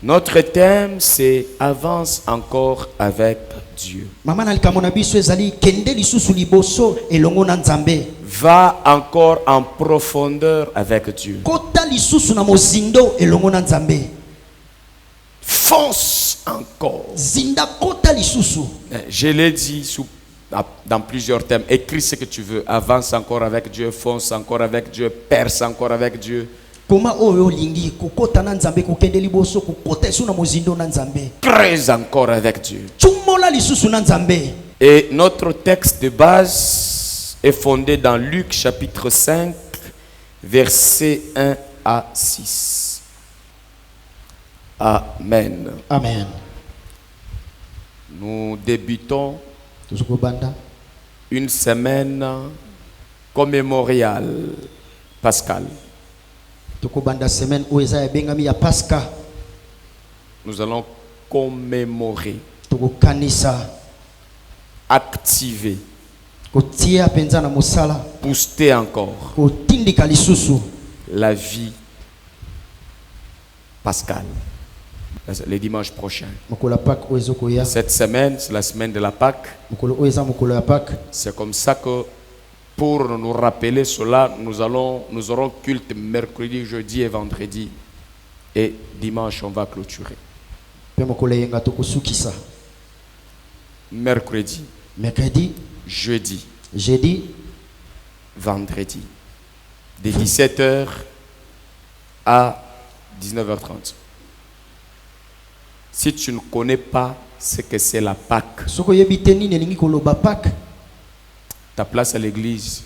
Notre thème, c'est avance encore avec Dieu. Va encore en profondeur avec Dieu. Fonce encore. Je l'ai dit dans plusieurs thèmes. Écris ce que tu veux. Avance encore avec Dieu. Fonce encore avec Dieu. Perce encore avec Dieu. Creuse encore avec Dieu. Et notre texte de base est fondé dans Luc chapitre 5, versets 1 à 6. Amen. Amen. Nous débutons une semaine commémoriale pascale. Nous allons commémorer, activer, booster encore la vie pascale. Les dimanches prochains. Cette semaine, c'est la semaine de la Pâque. C'est comme ça que, pour nous rappeler cela, nous aurons culte mercredi, jeudi et vendredi. Et dimanche, on va clôturer. Mercredi, jeudi, vendredi. De 17h à 19h30. Si tu ne connais pas ce que c'est la Pâque, ta place à l'église,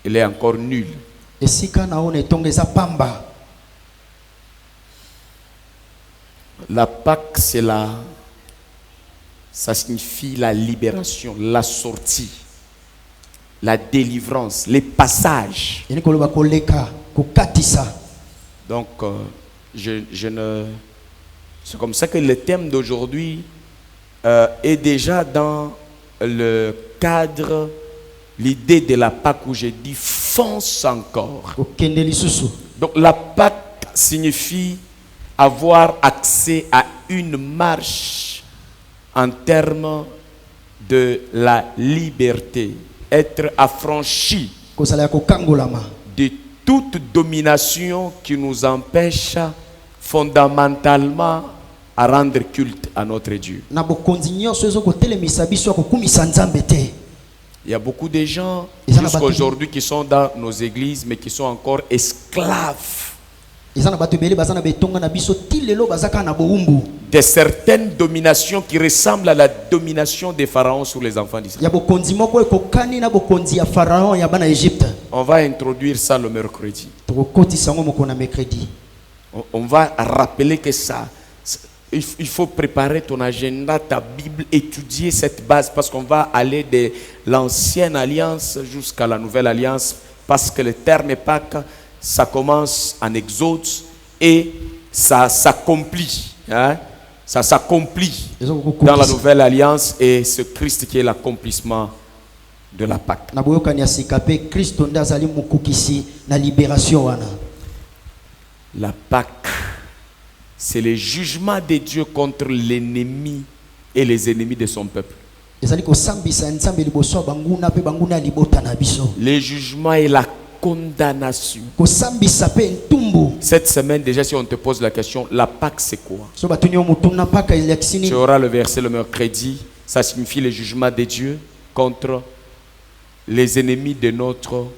elle est encore nulle. La Pâque, ça signifie la libération, la sortie, la délivrance, les passages. Donc, c'est comme ça que le thème d'aujourd'hui est déjà dans le cadre, l'idée de la Pâque où j'ai dit fonce encore. Donc, la Pâque signifie avoir accès à une marche en termes de la liberté, être affranchi de toute domination qui nous empêche fondamentalement à rendre culte à notre Dieu. Il y a beaucoup de gens jusqu'à aujourd'hui qui sont dans nos églises mais qui sont encore esclaves de certaines dominations qui ressemblent à la domination des pharaons sur les enfants d'Israël. On va introduire ça le mercredi. On va rappeler que ça, il faut préparer ton agenda, ta Bible, étudier cette base parce qu'on va aller de l'ancienne alliance jusqu'à la nouvelle alliance parce que le terme Pâques, ça commence en Exode et ça s'accomplit. Hein? Ça s'accomplit dans la nouvelle alliance et c'est Christ qui est l'accomplissement de la Pâque. La Pâque, c'est le jugement de Dieu contre l'ennemi et les ennemis de son peuple. Le jugement et la condamnation. Cette semaine, déjà, si on te pose la question, la Pâque c'est quoi? Tu auras le verset le mercredi. Ça signifie le jugement de Dieu contre les ennemis de notre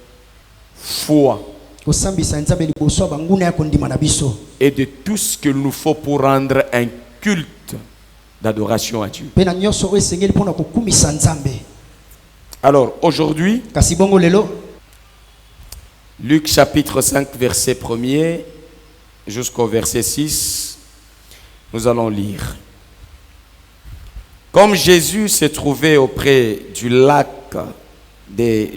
foi et de tout ce qu'il nous faut pour rendre un culte d'adoration à Dieu. Alors aujourd'hui, Luc chapitre 5 verset 1er jusqu'au verset 6, nous allons lire. Comme Jésus se trouvait auprès du lac de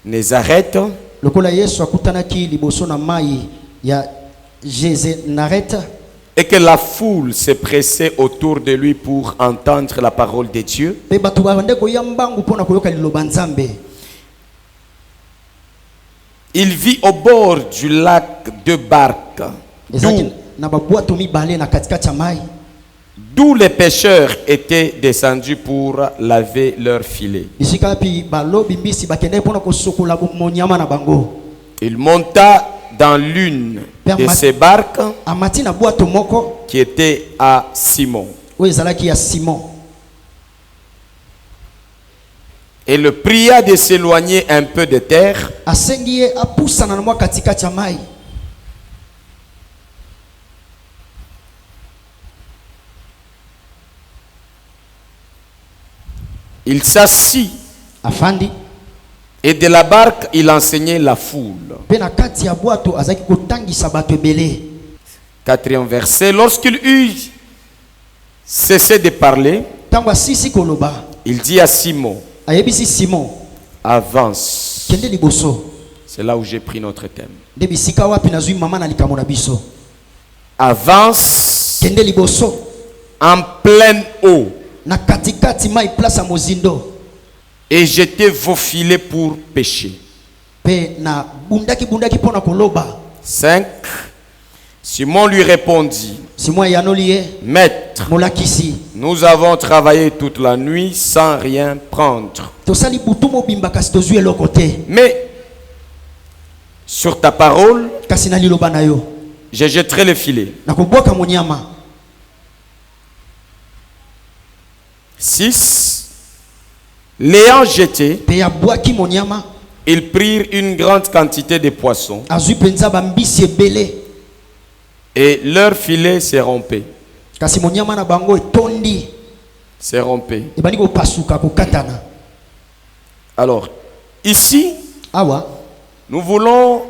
Génézareth, et que la foule se pressait autour de lui pour entendre la parole de Dieu, il vit au bord du lac deux barques, d'où les pêcheurs étaient descendus pour laver leurs filets. Il monta dans l'une de ces barques qui était à Simon. Et le pria de s'éloigner un peu de terre. Il s'assit. Et de la barque, il enseignait la foule. 4e verset. Lorsqu'il eut cessé de parler, il dit à Simon, avance. C'est là où j'ai pris notre thème. Avance en pleine eau et jetez vos filets pour pêcher. 5. Simon lui répondit, Maître, nous avons travaillé toute la nuit sans rien prendre. Mais sur ta parole, je jetterai le filet. 6. L'ayant jeté, ils prirent une grande quantité de poissons et leur filet s'est rompu. C'est rompu. Alors, ici, nous voulons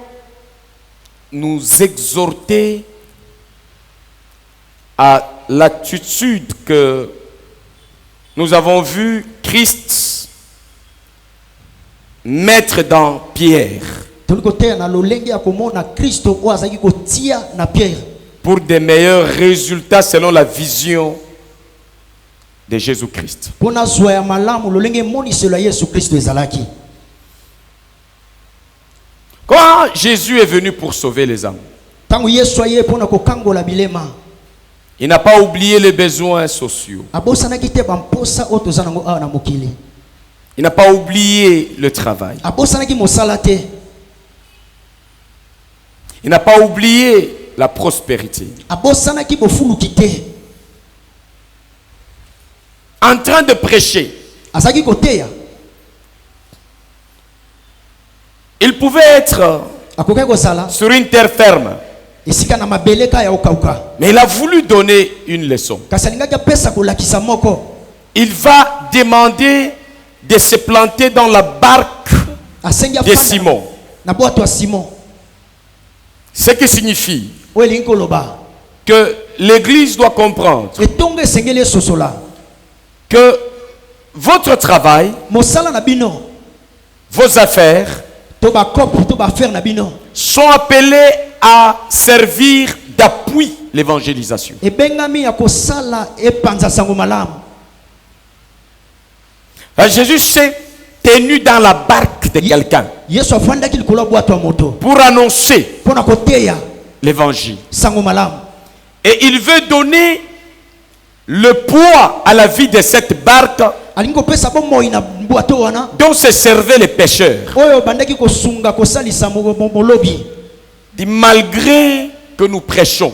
nous exhorter à l'attitude que nous avons vu Christ mettre dans Pierre pour des meilleurs résultats selon la vision de Jésus-Christ. Quand Jésus est venu pour sauver les âmes, il n'a pas oublié les besoins sociaux. Il n'a pas oublié le travail. Il n'a pas oublié la prospérité. En train de prêcher, il pouvait être sur une terre ferme, mais il a voulu donner une leçon. Il va demander de se planter dans la barque de Simon. Ce qui signifie que l'Église doit comprendre que votre travail, vos affaires sont appelés à servir d'appui l'évangélisation. Jésus s'est tenu dans la barque de quelqu'un pour annoncer l'évangile. Et il veut donner le poids à la vie de cette barque dont se servaient les pêcheurs. Dit, malgré que nous prêchons,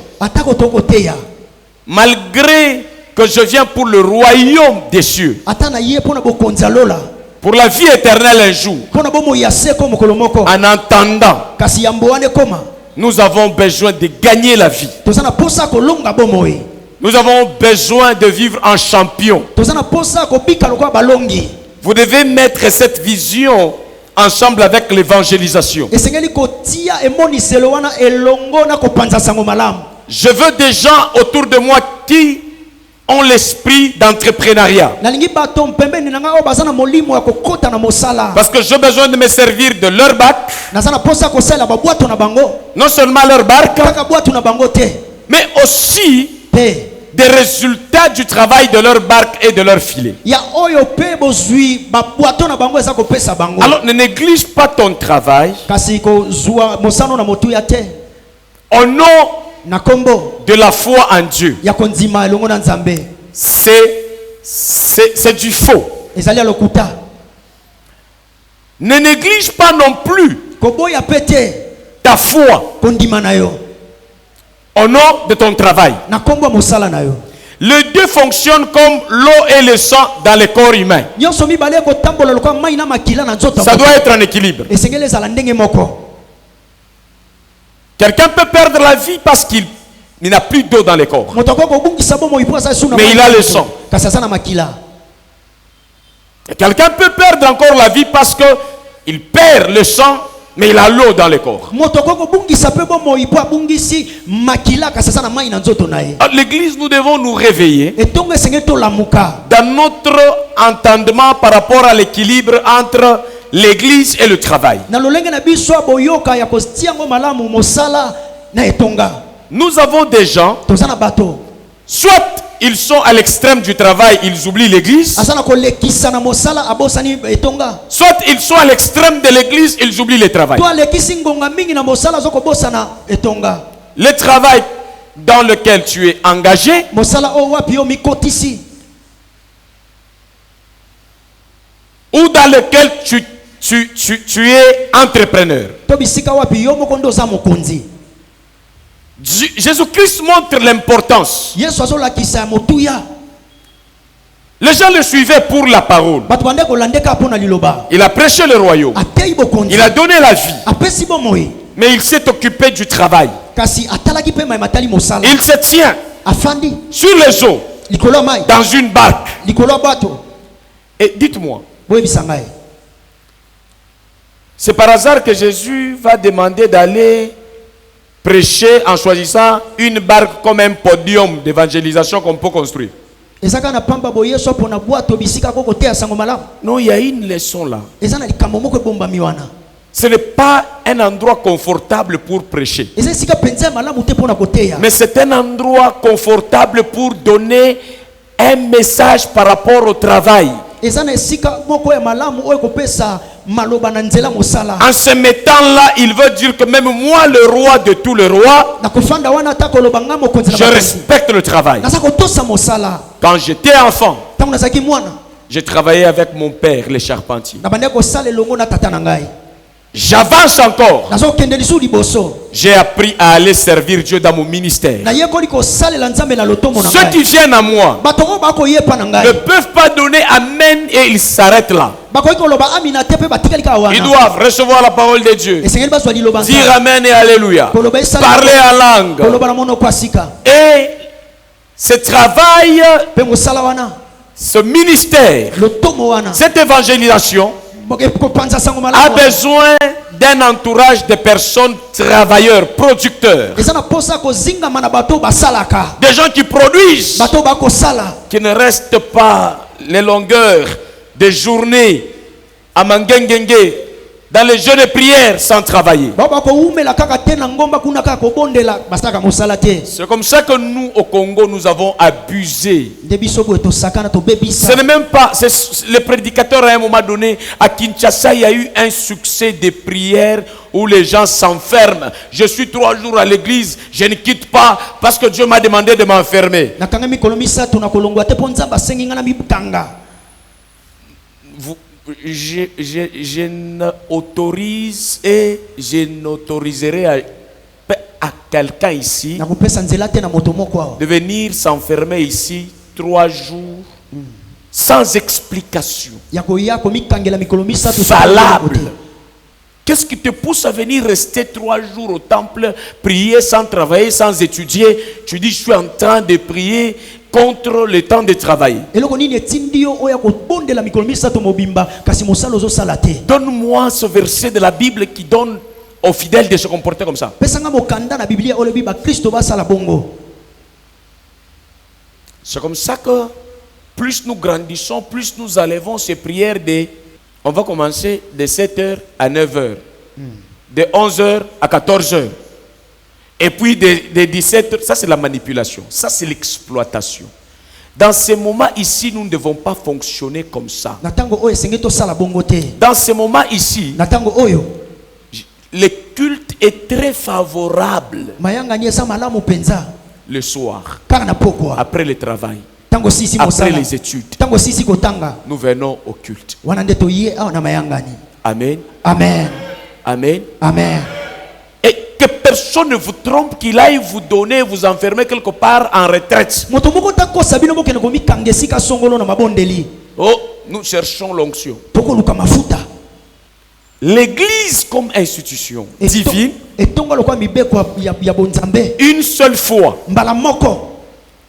malgré que je viens pour le royaume des cieux, pour la vie éternelle un jour, en attendant, nous avons besoin de gagner la vie. Nous avons besoin de vivre en champion. Vous devez mettre cette vision ensemble avec l'évangélisation. Je veux des gens autour de moi qui ont l'esprit d'entrepreneuriat. Parce que j'ai besoin de me servir de leur barque. Non seulement leur barque, mais aussi des résultats du travail de leur barque et de leur filet. Alors ne néglige pas ton travail au nom de la foi en Dieu. C'est du faux. Ne néglige pas non plus ta foi au nom de ton travail. Les deux fonctionnent comme l'eau et le sang dans le corps humain. Ça doit être en équilibre. Quelqu'un peut perdre la vie parce qu'il n'a plus d'eau dans le corps, mais il a le sang. Et quelqu'un peut perdre encore la vie parce qu'il perd le sang, mais il a l'eau dans le corps. L'église, nous devons nous réveiller dans notre entendement par rapport à l'équilibre entre l'église et le travail. Nous avons des gens, soit ils sont à l'extrême du travail, ils oublient l'église. Soit ils sont à l'extrême de l'église, ils oublient le travail. Le travail dans lequel tu es engagé, ou dans lequel tu es entrepreneur. Jésus-Christ montre l'importance. Les gens le suivaient pour la parole. Il a prêché le royaume. Il a donné la vie. Mais il s'est occupé du travail. Il se tient sur les eaux dans une barque. Et dites-moi, c'est par hasard que Jésus va demander d'aller prêcher en choisissant une barque comme un podium d'évangélisation qu'on peut construire? Non, il y a une leçon là. Ce n'est pas un endroit confortable pour prêcher, mais c'est un endroit confortable pour donner un message par rapport au travail. En se mettant là, il veut dire que même moi, le roi de tous les rois, je respecte le travail. Quand j'étais enfant, j'ai travaillé avec mon père, les charpentiers. J'avance encore. J'ai appris à aller servir Dieu dans mon ministère. Ceux qui viennent à moi ne peuvent pas donner amen et ils s'arrêtent là. Ils doivent recevoir la parole de Dieu, dire amen et alléluia, parler en langue. Et ce travail, ce ministère, cette évangélisation a besoin d'un entourage de personnes travailleurs, producteurs, des gens qui produisent, qui ne restent pas les longueurs des journées à Mangengenge dans les jeux de prière sans travailler. C'est comme ça que nous au Congo nous avons abusé. Ce n'est même pas, le prédicateur à un moment donné à Kinshasa, il y a eu un succès de prière où les gens s'enferment. Je suis 3 jours à l'église, je ne quitte pas parce que Dieu m'a demandé de m'enfermer. Je n'autorise et je n'autoriserai à quelqu'un ici de venir s'enfermer ici 3 jours sans explication valable. Qu'est-ce qui te pousse à venir rester 3 jours au temple, prier sans travailler, sans étudier? Tu dis, je suis en train de prier contre le temps de travail. Donne-moi ce verset de la Bible qui donne aux fidèles de se comporter comme ça. C'est comme ça que plus nous grandissons, plus nous élevons ces prières on va commencer de 7h à 9h, de 11h à 14h. Et puis des 17 heures, ça c'est la manipulation, ça c'est l'exploitation. Dans ces moments ici, nous ne devons pas fonctionner comme ça. Dans ces moments ici, le culte est très favorable le soir, après le travail, après les études. Nous venons au culte. Amen. Amen. Amen. Amen. Et que personne ne vous trompe qu'il aille vous donner, vous enfermer quelque part en retraite. Oh, nous cherchons l'onction. L'église comme institution divine, une seule fois,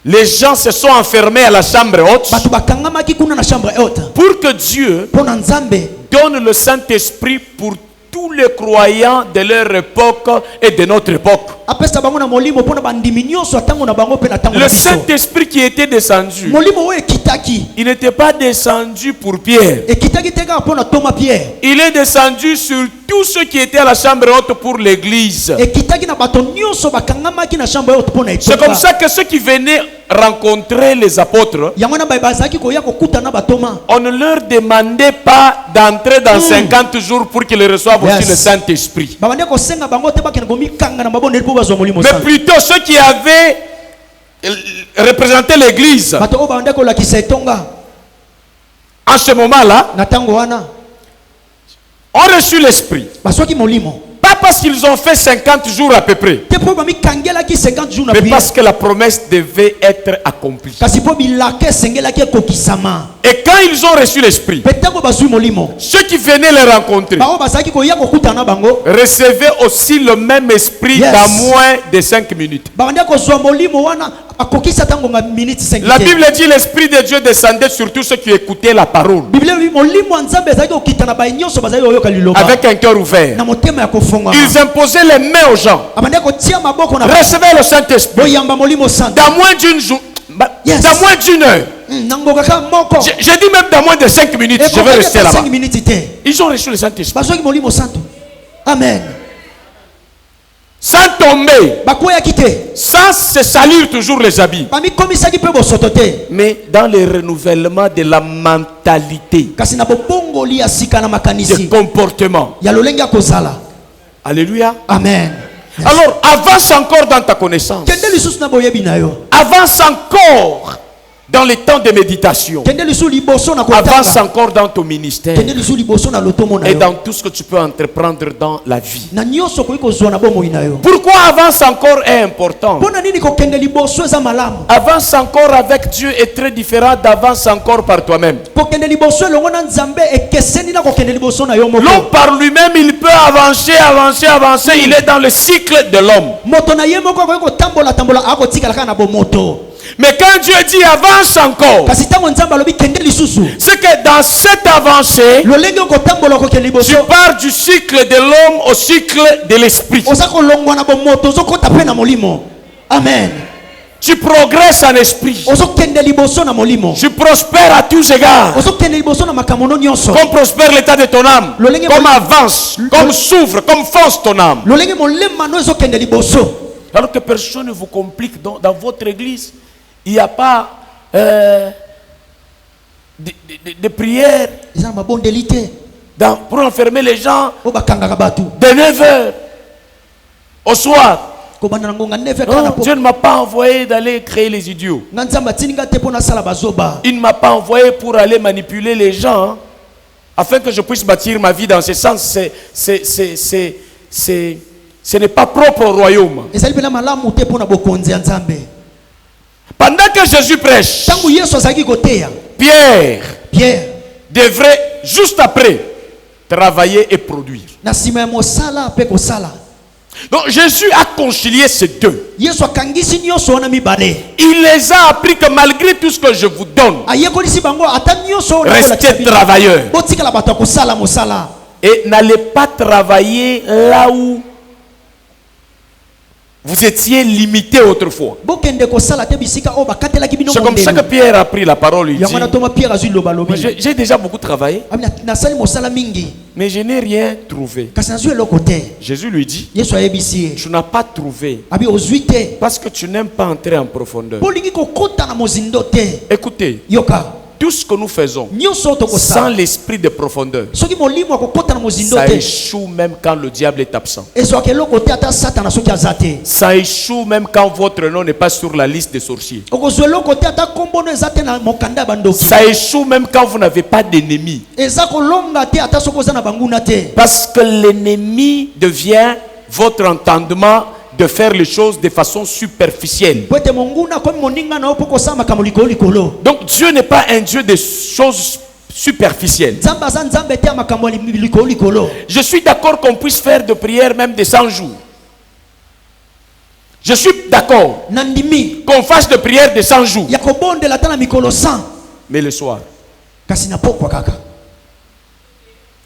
les gens se sont enfermés à la chambre haute pour que Dieu donne le Saint-Esprit pour tous les croyants de leur époque et de notre époque. Le Saint-Esprit qui était descendu, il n'était pas descendu pour Pierre. Il est descendu sur tous ceux qui étaient à la chambre haute pour l'église. C'est comme ça que ceux qui venaient rencontrer les apôtres, on ne leur demandait pas d'entrer dans 50 jours pour qu'ils reçoivent aussi le Saint-Esprit. Mais plutôt ceux qui avaient représenté l'église en ce moment-là ont reçu l'Esprit. Pas parce qu'ils ont fait 50 jours à peu près, mais parce que la promesse devait être accomplie. Et quand ils ont reçu l'Esprit, ceux qui venaient les rencontrer recevaient aussi le même esprit dans moins de 5 minutes. La Bible dit l'Esprit de Dieu descendait sur tous ceux qui écoutaient la parole avec un cœur ouvert. Ils imposaient les mains aux gens. Recevez le Saint-Esprit. Dans moins d'une journée, dans moins d'une heure. J'ai dit même dans moins de 5 minutes, je vais rester là-bas. Ils ont reçu le Saint-Esprit. Amen. Sans tomber, sans se salir toujours les habits, mais dans le renouvellement de la mentalité, du comportement. Alléluia. Amen. Alors avance encore dans ta connaissance, avance encore dans les temps de méditation, avance encore dans ton ministère et dans tout ce que tu peux entreprendre dans la vie. Pourquoi avance encore est important? Avance encore avec Dieu est très différent d'avance encore par toi-même. L'homme par lui-même, il peut avancer, il est dans le cycle de l'homme. Mais quand Dieu dit avance encore, c'est que dans cette avancée, tu pars du cycle de l'homme au cycle de l'esprit. Amen. Tu progresses en esprit. Tu prospères à tous égards. Comme prospère l'état de ton âme, comme avance, comme s'ouvre, comme fonce ton âme. Alors que personne ne vous complique dans votre église. Il n'y a pas de prière pour enfermer les gens de 9h au soir. Oh, Dieu ne m'a pas envoyé d'aller créer les idiots. Il ne m'a pas envoyé pour aller manipuler les gens afin que je puisse bâtir ma vie dans ce sens. Ce n'est pas propre au royaume. Pendant que Jésus prêche, Pierre devrait juste après travailler et produire. Donc Jésus a concilié ces deux. Il les a appris que malgré tout ce que je vous donne, restez travailleurs. Et n'allez pas travailler là où Vous étiez limité autrefois. C'est comme ça que Pierre a pris la parole. Il dit, j'ai déjà beaucoup travaillé, mais je n'ai rien trouvé. Jésus lui dit, tu n'as pas trouvé parce que tu n'aimes pas entrer en profondeur. Écoutez, tout ce que nous faisons sans l'esprit de profondeur, ça échoue même quand le diable est absent. Ça échoue même quand votre nom n'est pas sur la liste des sorciers. Ça échoue même quand vous n'avez pas d'ennemi. Parce que l'ennemi devient votre entendement de faire les choses de façon superficielle. Donc Dieu n'est pas un Dieu de choses superficielles. Je suis d'accord qu'on puisse faire de prières même de 100 jours. Je suis d'accord qu'on fasse de prières de 100 jours. Mais le soir,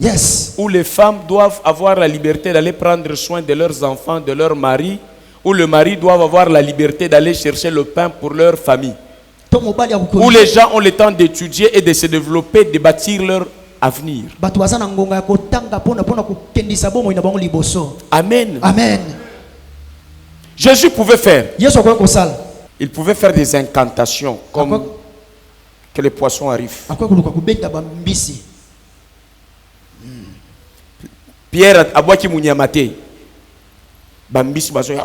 yes, où les femmes doivent avoir la liberté d'aller prendre soin de leurs enfants, de leur mari, où le mari doit avoir la liberté d'aller chercher le pain pour leur famille, où les gens ont le temps d'étudier et de se développer, de bâtir leur avenir. Amen. Amen. Jésus pouvait faire. Il pouvait faire des incantations comme que les poissons arrivent. Pierre abwaki munyamate. Bambisi bazo ya.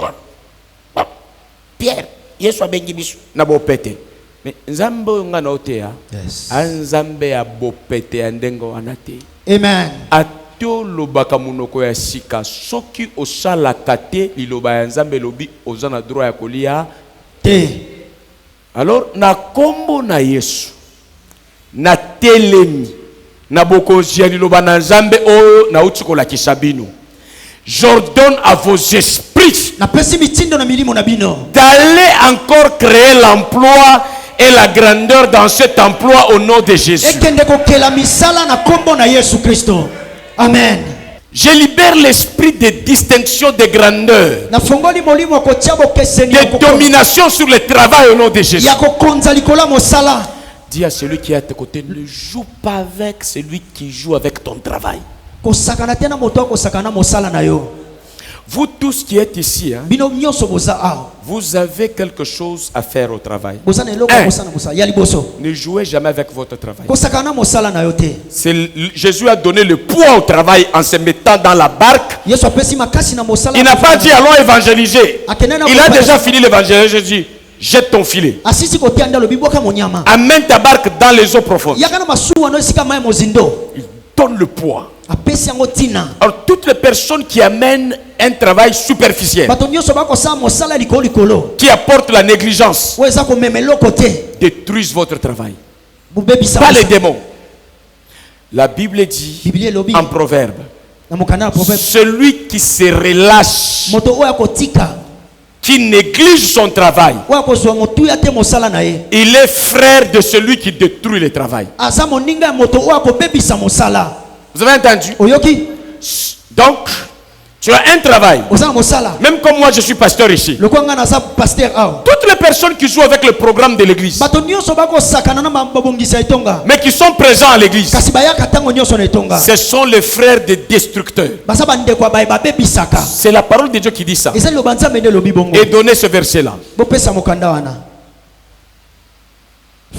Pierre, Yesu abengi bisu na bopete. Mais nzambe ngana otea. Yes. Anzambe ya bopete ya ndengo anate. Amen. Ato lobaka munoko ya sika soki osala kate liloba ya nzambe lobi ozana droit ya kolia te. Alors na kombo na Yesu na telemi na bokozi ya liloba na nzambe oyo na utikola kisabino. J'ordonne à vos esprits d'aller encore créer l'emploi et la grandeur dans cet emploi au nom de Jésus. Amen. Je libère l'esprit de distinction, de grandeur, de domination sur le travail au nom de Jésus. Dis à celui qui est à tes côtés, ne joue pas avec celui qui joue avec ton travail. Vous tous qui êtes ici, hein, vous avez quelque chose à faire au travail. Ne jouez jamais avec votre travail. Jésus a donné le poids au travail en se mettant dans la barque. Il n'a pas dit allons évangéliser. Il a déjà fini l'évangélisation. Jésus dit jette ton filet. Amène ta barque dans les eaux profondes. Il donne le poids. Alors toutes les personnes qui amènent un travail superficiel, qui apportent la négligence, détruisent votre travail. Pas les démons. La Bible dit en proverbe, celui qui se relâche, qui néglige son travail, il est frère de celui qui détruit le travail. Vous avez entendu? Donc, tu as un travail. Même comme moi, je suis pasteur ici. Toutes les personnes qui jouent avec le programme de l'église, mais qui sont présents à l'église, ce sont les frères des destructeurs. C'est la parole de Dieu qui dit ça. Et donnez ce verset-là.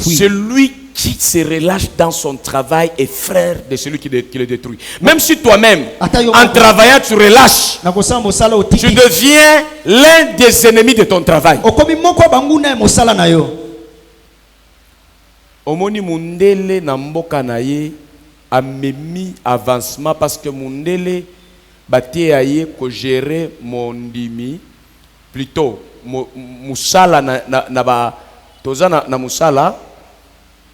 Celui qui se relâche dans son travail est frère de celui qui le détruit. Même si toi-même, en travaillant, tu relâches, tu deviens l'un des ennemis de ton travail. Omoni mundele na mboka na ye amemi avancement parce que mundele batie aye ko gérer mondimi plutôt musala na ba tozana na musala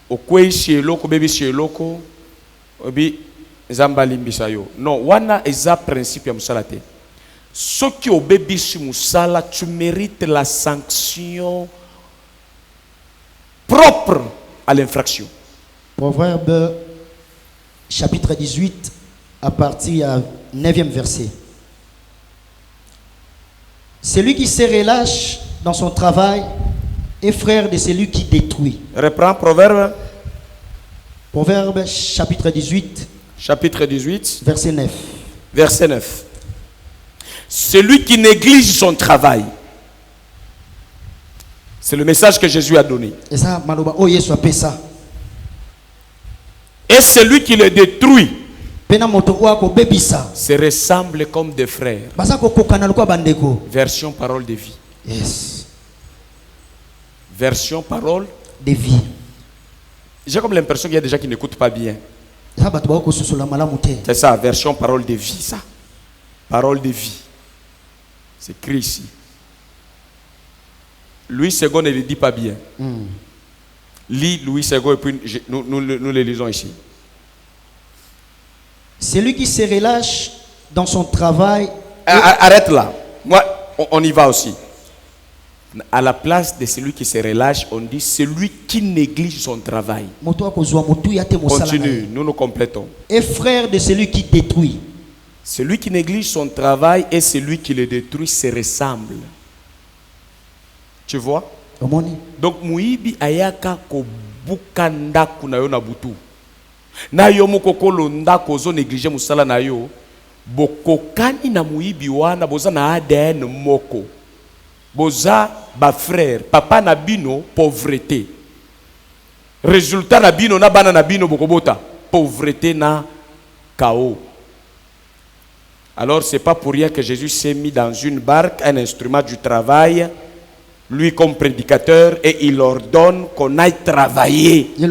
okwei shieloko bebi shieloko obi zambali mbisayo. Non, wana eza principe ya musala te. Soki obebi shi musala, tu mérites la sanction propre à l'infraction. Proverbe chapitre 18 à partir du 9e verset. Celui qui se relâche dans son travail est frère de celui qui détruit. Reprends Proverbe. Proverbe chapitre 18. Chapitre 18. Verset 9. Verset 9. Celui qui néglige son travail. C'est le message que Jésus a donné. Et ça, maloba, oh Yesu apesa. Et celui qui le détruit Pena moto wako bebisa. se ressemble comme des frères. Basa ko kokana lokwa bandeko. Version parole de vie. Yes. Version parole De vie. J'ai comme l'impression qu'il y a des gens qui n'écoutent pas bien. Ça ba tuba ko susola malamu te. C'est ça, version parole de vie, ça. Parole de vie. C'est écrit ici. Louis II ne le dit pas bien. Lis Louis II et puis nous le lisons ici. Celui qui se relâche dans son travail. Arrête là. Moi, on y va aussi. À la place de celui qui se relâche, on dit celui qui néglige son travail. Continue, nous nous complétons. Et frère de celui qui détruit. Celui qui néglige son travail et celui qui le détruit se ressemblent. Tu vois? Donc muibi ayaka ko bukanda kuna yo na butu. Na yo mokokolo ndako zo négliger musala na yo. Bokokani na muibi wana boza na ADN moko. Boza ba frère, papa na bino pauvreté. Résultat na bino na bana na bino bokobota, pauvreté na chaos. Alors c'est pas pour rien que Jésus s'est mis dans une barque, un instrument du travail, lui comme prédicateur, et il ordonne qu'on aille travailler. Il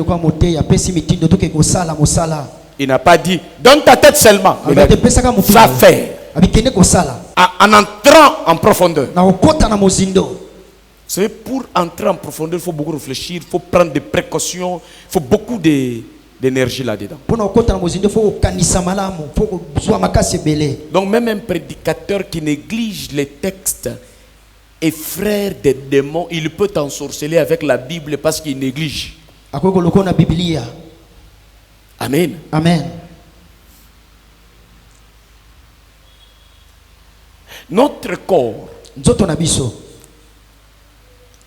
n'a pas dit donne ta tête seulement. Il a dit, va faire. En entrant en profondeur. C'est pour entrer en profondeur, il faut beaucoup réfléchir, il faut prendre des précautions, il faut beaucoup d'énergie là-dedans. Donc même un prédicateur qui néglige les textes et frère des démons, il peut t'ensorceler avec la Bible parce qu'il néglige. Amen. Amen. Notre corps,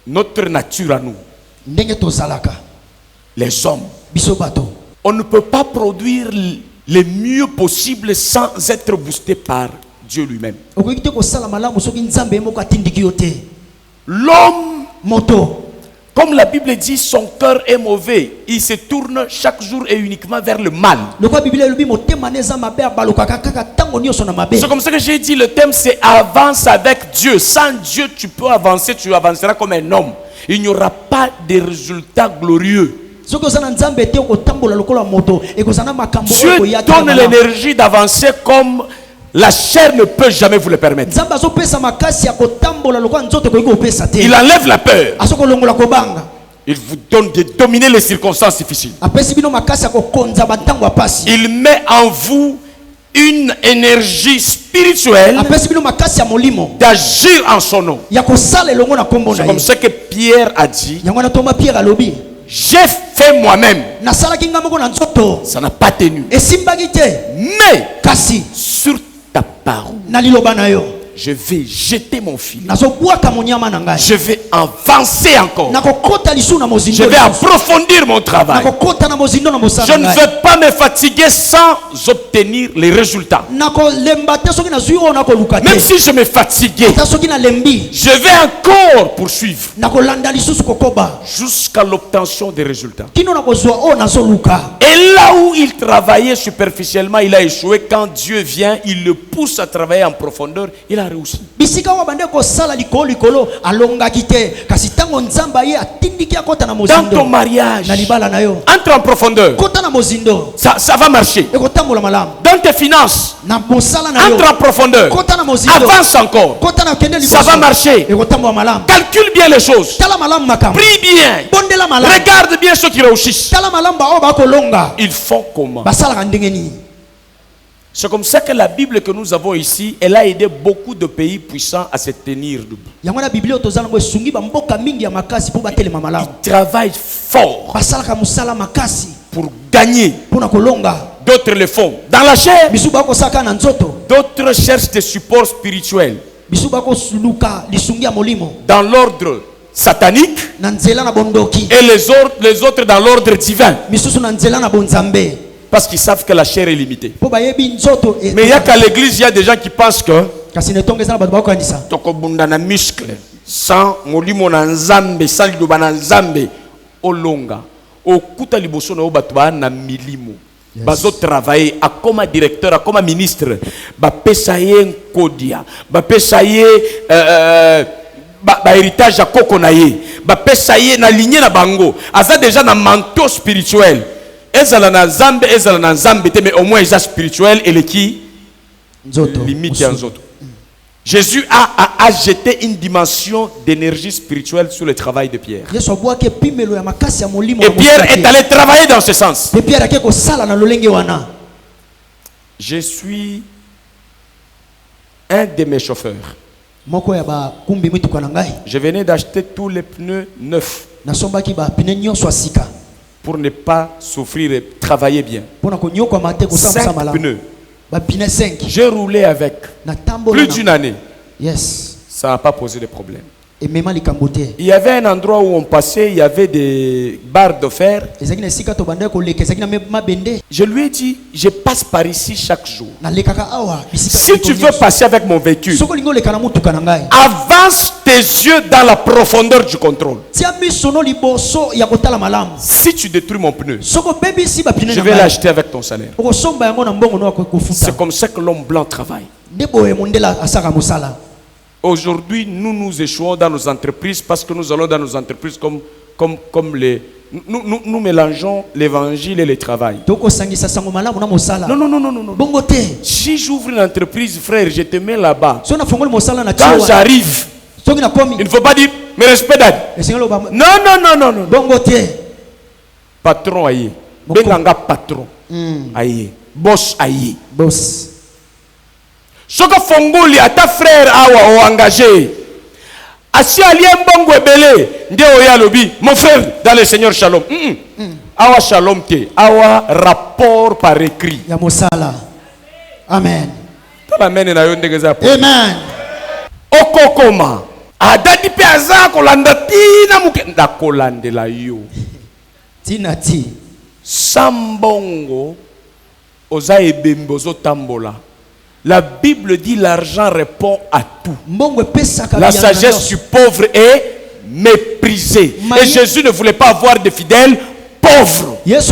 notre nature à nous, les hommes, on ne peut pas produire le mieux possible sans être boosté par Dieu lui-même. L'homme, comme la Bible dit, son cœur est mauvais. Il se tourne chaque jour et uniquement vers le mal. C'est comme ça que j'ai dit, le thème c'est avance avec Dieu. Sans Dieu, tu peux avancer, tu avanceras comme un homme. Il n'y aura pas de résultats glorieux. Dieu donne l'énergie d'avancer comme la chair ne peut jamais vous le permettre. Il enlève la peur. Il vous donne de dominer les circonstances difficiles. Il met en vous une énergie spirituelle d'agir en son nom. C'est comme ça que Pierre a dit, j'ai fait moi-même. Ça n'a pas tenu. Mais sur ta parole, je vais jeter mon filet. Je vais avancer encore. Je vais approfondir mon travail. Je ne vais pas me fatiguer sans obtenir les résultats. Même si je me fatiguais, je vais encore poursuivre jusqu'à l'obtention des résultats. Et là où il travaillait superficiellement, il a échoué. Quand Dieu vient, il le pousse à travailler en profondeur. Il a réussi. Dans ton mariage, entre en profondeur. Ça va marcher. Dans tes finances, entre en profondeur. Avance encore. Ça va marcher. Calcule bien les choses. Prie bien. Regarde bien ceux qui réussissent. Ils font comment? C'est comme ça que la Bible que nous avons ici, elle a aidé beaucoup de pays puissants à se tenir debout. Ils travaillent fort pour gagner. D'autres le font dans la chair. D'autres cherchent des supports spirituels. dans l'ordre satanique et les autres dans l'ordre divin. Parce qu'ils savent que la chair est limitée. Mais il y a qu'à l'église, il y a des gens qui pensent que tokobunda muscle sans molimo na nzambe sans lidoba na nzambe olonga okuta liboso na obatwa na milimo bazo travailler a comme directeur a comme ministre ba pesa ye nkodia ba pesa ye ba héritage a koko na ye ba pesa ye na lignée na bango aza déjà na manteau spirituel ezala na nzambe te mais au moins isa spirituel et le qui limite en autres. Jésus a jeté une dimension d'énergie spirituelle sur le travail de Pierre. Et Pierre est allé travailler dans ce sens. Je suis un de mes chauffeurs. Je venais d'acheter tous les pneus neufs pour ne pas souffrir et travailler bien. 5 pneus. J'ai roulé avec plus d'une année. Yes. Ça n'a pas posé de problème. Il y avait un endroit où on passait, il y avait des barres de fer. Je lui ai dit, je passe par ici chaque jour. Si tu veux passer avec mon véhicule, avance tes yeux dans la profondeur du contrôle. Si tu détruis mon pneu, je vais l'acheter avec ton salaire. C'est comme ça que l'homme blanc travaille. Aujourd'hui, nous échouons dans nos entreprises parce que nous allons dans nos entreprises comme les... Nous mélangeons l'évangile et le travail. Non. Si j'ouvre une entreprise, frère, je te mets là-bas. Quand j'arrive, il ne faut pas dire, mais respect d'Ad. Non. Patron aïe. Benganga patron. Aïe. Boss aïe. Boss. Soka fongoli ata frère awa o engagé. Asi alien bongo ebele nde oya lobi mon frère dans le Seigneur shalom. Awa shalom te, awa rapport par écrit. Ya mosala. Amen. Amen na yo ndenge za. Amen. Okokoma. Adadi pe aza kolanda tina muke ndakolandela yo. Tinati. Sambongo oza ebembo zo tambola. La Bible dit l'argent répond à tout. La sagesse du pauvre est méprisée. Et Jésus ne voulait pas avoir de fidèles pauvres. Il les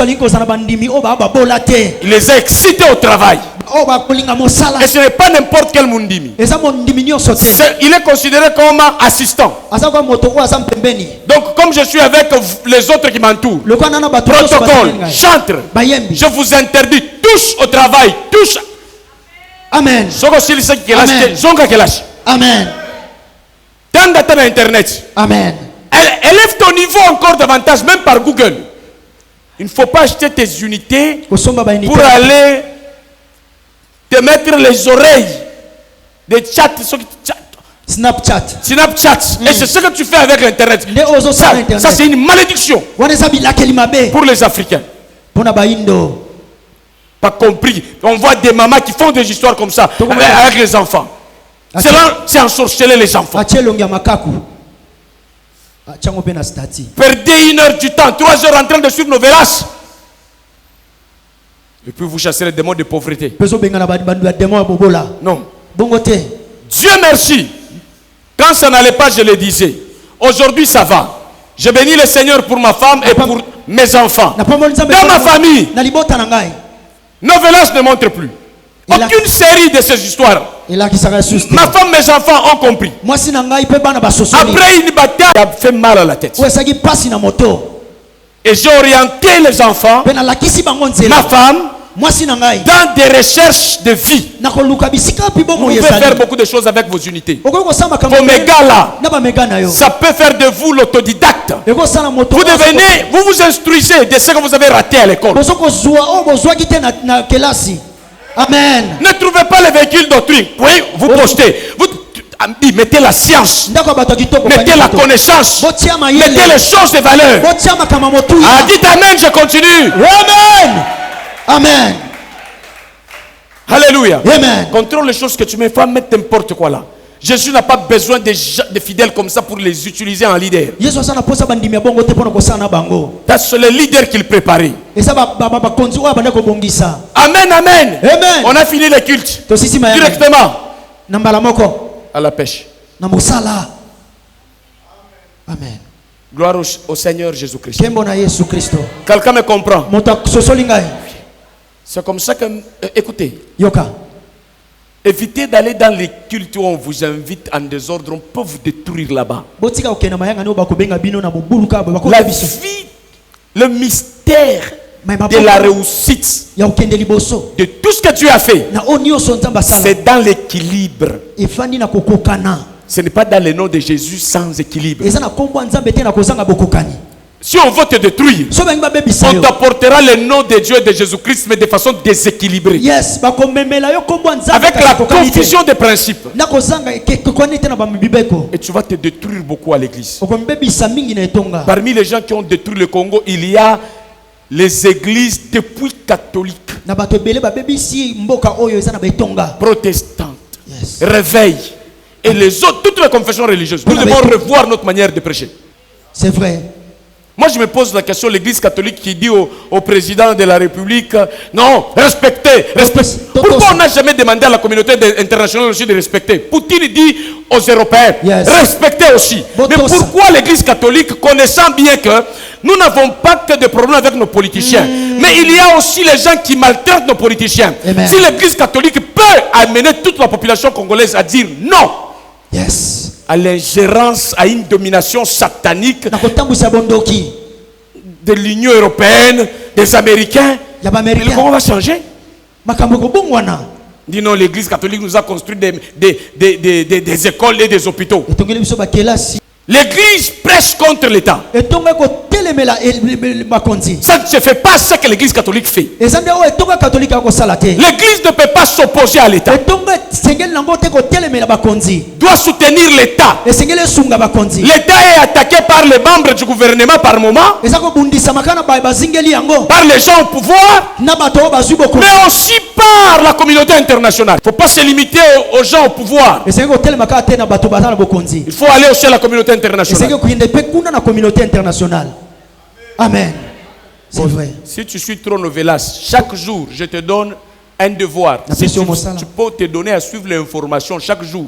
a excités au travail. Et ce n'est pas n'importe quel mundimi. Il est considéré comme assistant. Donc comme je suis avec les autres qui m'entourent, protocole, chantre, je vous interdis tous au travail, tous. Amen. Amen. Dans Internet. Amen. Élève ton niveau encore davantage, même par Google. Il ne faut pas acheter tes unités pour aller te mettre les oreilles des chats. Snapchat. Et c'est ce que tu fais avec l'Internet. Ça c'est une malédiction pour les Africains. Pas compris. On voit des mamans qui font des histoires comme ça avec les enfants. C'est ensorceler les enfants. Perdez 1 heure du temps, 3 heures en train de suivre nos vélas. Et puis vous chassez les démons de pauvreté. Non. Dieu merci. Quand ça n'allait pas, je le disais. Aujourd'hui ça va. Je bénis le Seigneur pour ma femme et pour mes enfants. Dans ma famille, nos vélas ne montrent plus. Aucune série de ces histoires. Ma femme, mes enfants ont compris. Après une bataille, ça fait mal à la tête. Et j'ai orienté les enfants, ma femme, dans des recherches de vie. Vous pouvez faire beaucoup de choses avec vos unités. Vos mégas là, ça peut faire de vous l'autodidacte. Vous vous instruisez de ce que vous avez raté à l'école. Amen. Ne trouvez pas les véhicules d'autrui. Oui, vous postez. Vous mettez la science. Mettez la connaissance. Mettez les choses de valeur. Dites Amen, je continue. Amen. Amen. Alléluia. Amen. Contrôle les choses que tu mets. Faut mettre n'importe quoi là. Jésus n'a pas besoin de fidèles comme ça pour les utiliser en leader. C'est le leader qu'il préparait. Amen, amen. On a fini le culte. Directement à la pêche. Amen. Gloire au Seigneur Jésus-Christ. Quelqu'un me comprend? C'est comme ça que... écoutez. Évitez d'aller dans les cultes où on vous invite en désordre. On peut vous détruire là-bas. La vie, le mystère de la réussite de tout ce que Dieu a fait, c'est dans l'équilibre. Ce n'est pas dans le nom de Jésus sans équilibre. Si on veut te détruire, on t'apportera le nom de Dieu et de Jésus-Christ, mais de façon déséquilibrée. Avec la confusion des principes. Et tu vas te détruire beaucoup à l'église. Parmi les gens qui ont détruit le Congo, il y a les églises depuis catholiques, protestantes, réveil, et les autres, toutes les confessions religieuses. Nous devons revoir notre manière de prêcher. C'est vrai. Moi, je me pose la question, l'église catholique qui dit au président de la République, non, respectez. Pourquoi on n'a jamais demandé à la communauté internationale aussi de respecter? Poutine dit aux Européens, respectez aussi. Mais pourquoi l'église catholique, connaissant bien que nous n'avons pas que des problèmes avec nos politiciens, mais il y a aussi les gens qui maltraitent nos politiciens. Amen. Si l'église catholique peut amener toute la population congolaise à dire non, à l'ingérence, à une domination satanique de l'Union européenne, des Américains, le Congo va changer. Dis non, l'église catholique nous a construit des écoles et des hôpitaux. L'église prêche contre l'État. Ça ne se fait pas ce que l'église catholique fait. L'église ne peut pas s'opposer à l'État. Doit soutenir l'État. L'État est attaqué par les membres du gouvernement par moment, par les gens au pouvoir, mais aussi par la communauté internationale. Il ne faut pas se limiter aux gens au pouvoir. Il faut aller aussi à la communauté internationale. Amen. C'est vrai. Si tu suis trop novelas, chaque jour, je te donne un devoir. Si tu peux te donner à suivre l'information chaque jour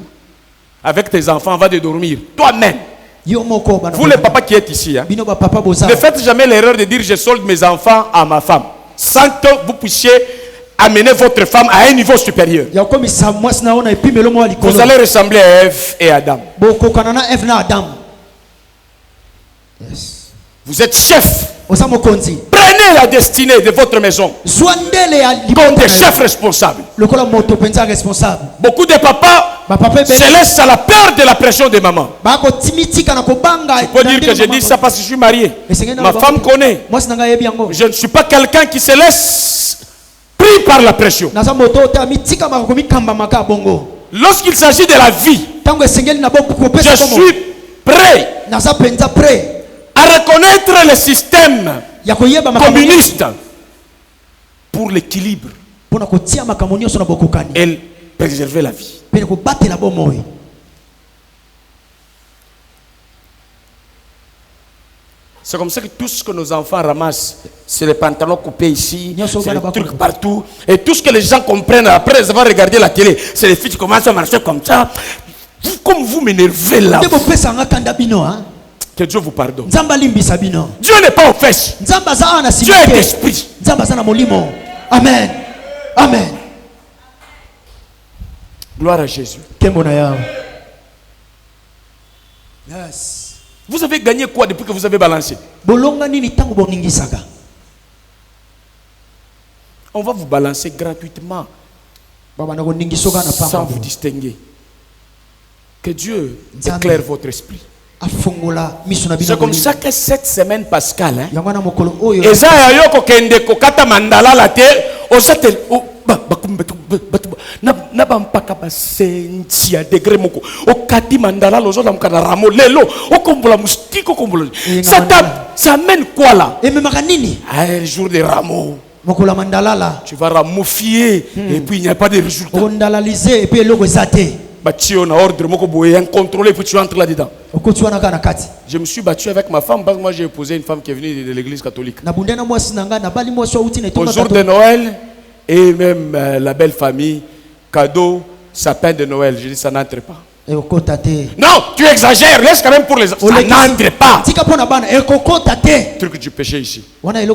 avec tes enfants avant de dormir, toi-même. Vous les papas qui êtes ici, hein, ne faites jamais l'erreur de dire je solde mes enfants à ma femme, sans que vous puissiez amener votre femme à un niveau supérieur. Vous allez ressembler à Ève et Adam. Vous êtes chef. Prenez la destinée de votre maison comme des chefs responsables. Beaucoup de papas se laissent à la peur de la pression de maman. Je peux dire que je dis ça parce que je suis marié. Ma femme connaît. Je ne suis pas quelqu'un qui se laisse pris par la pression. Lorsqu'il s'agit de la vie, je suis prêt à reconnaître le système communiste pour l'équilibre et préserver la vie. C'est comme ça que tout ce que nos enfants ramassent, c'est les pantalons coupés ici, c'est les trucs partout. Et tout ce que les gens comprennent après avoir regardé la télé, c'est les filles qui commencent à marcher comme ça. Comme vous m'énervez là. Que Dieu vous pardonne. Dieu n'est pas aux fesses. Dieu est d'esprit. Amen. Amen. Gloire à Jésus. Yes. Vous avez gagné quoi depuis que vous avez balancé? On va vous balancer gratuitement sans vous distinguer. Que Dieu éclaire votre esprit. C'est comme ça que cette semaine pascale, ça amène quoi là? Un jour de rameau. Tu vas ramoufier et puis il n'y a pas de résultat. battu na ordre moko boye incontrôlé puis tu entres là-dedans. Je me suis battu avec ma femme parce que moi j'ai épousé une femme qui est venue de l'église catholique. Au jour de Noël et même la belle famille, cadeau, sapin de Noël, je dis ça n'entre pas. Non, tu exagères, laisse quand même pour les enfants. Ça n'entre pas. Truc du péché ici. Il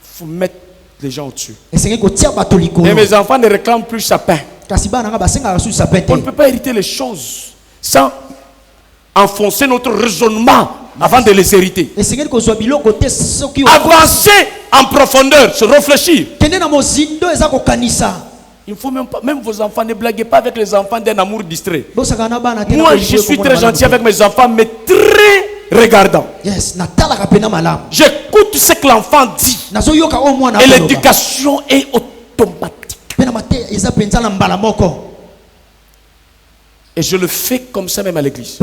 faut mettre les gens au-dessus. Et mes enfants ne réclament plus sapin. On ne peut pas hériter les choses sans enfoncer notre raisonnement avant de les hériter. Avancer en profondeur, se réfléchir. Il faut même vos enfants, ne blaguez pas avec les enfants d'un amour distrait. Moi, je suis très gentil avec mes enfants, mais très regardant. J'écoute ce que l'enfant dit. Et l'éducation est automatique. Et je le fais comme ça même à l'église.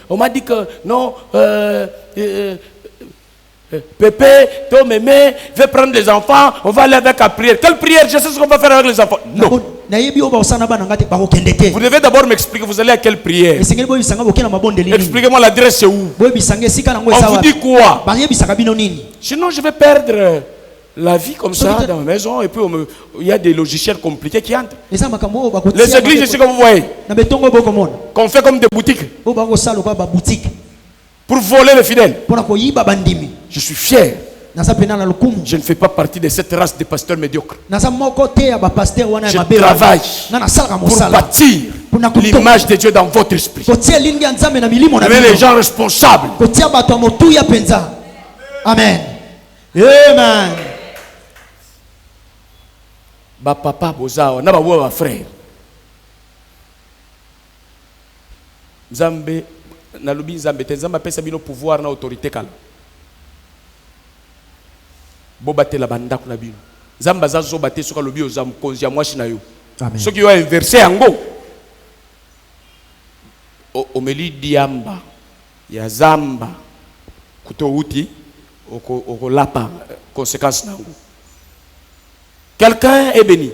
On m'a dit que non. Pépé, toi, mémé, veut prendre les enfants, on va aller avec la prière. Quelle prière? Je sais ce qu'on va faire avec les enfants. Non. Vous devez d'abord m'expliquer, vous allez à quelle prière? Expliquez-moi l'adresse, c'est où? On vous dit quoi? Sinon, je vais perdre la vie comme ça dans ma maison et puis il y a des logiciels compliqués qui entrent. Les églises ici, comme vous voyez, qu'on fait comme des boutiques. Pour voler les fidèles. Je suis fier. Je ne fais pas partie de cette race de pasteurs médiocres. Je travaille pour bâtir l'image de Dieu dans votre esprit. Avec les gens responsables. Amen. Amen. Papa bozao na ba frère. Nzambe na lobi nzambe te nzambe pesa bino pouvoir na autorité kala. Bo batela banda kuna bino. Nzamba zazo bate soka lobi ozam konzi ya mwashi na yo. Amen. Soki yo inverser yango. Omeli diamba ya zamba kuto uti oko lapa conséquence nango. Quelqu'un est béni.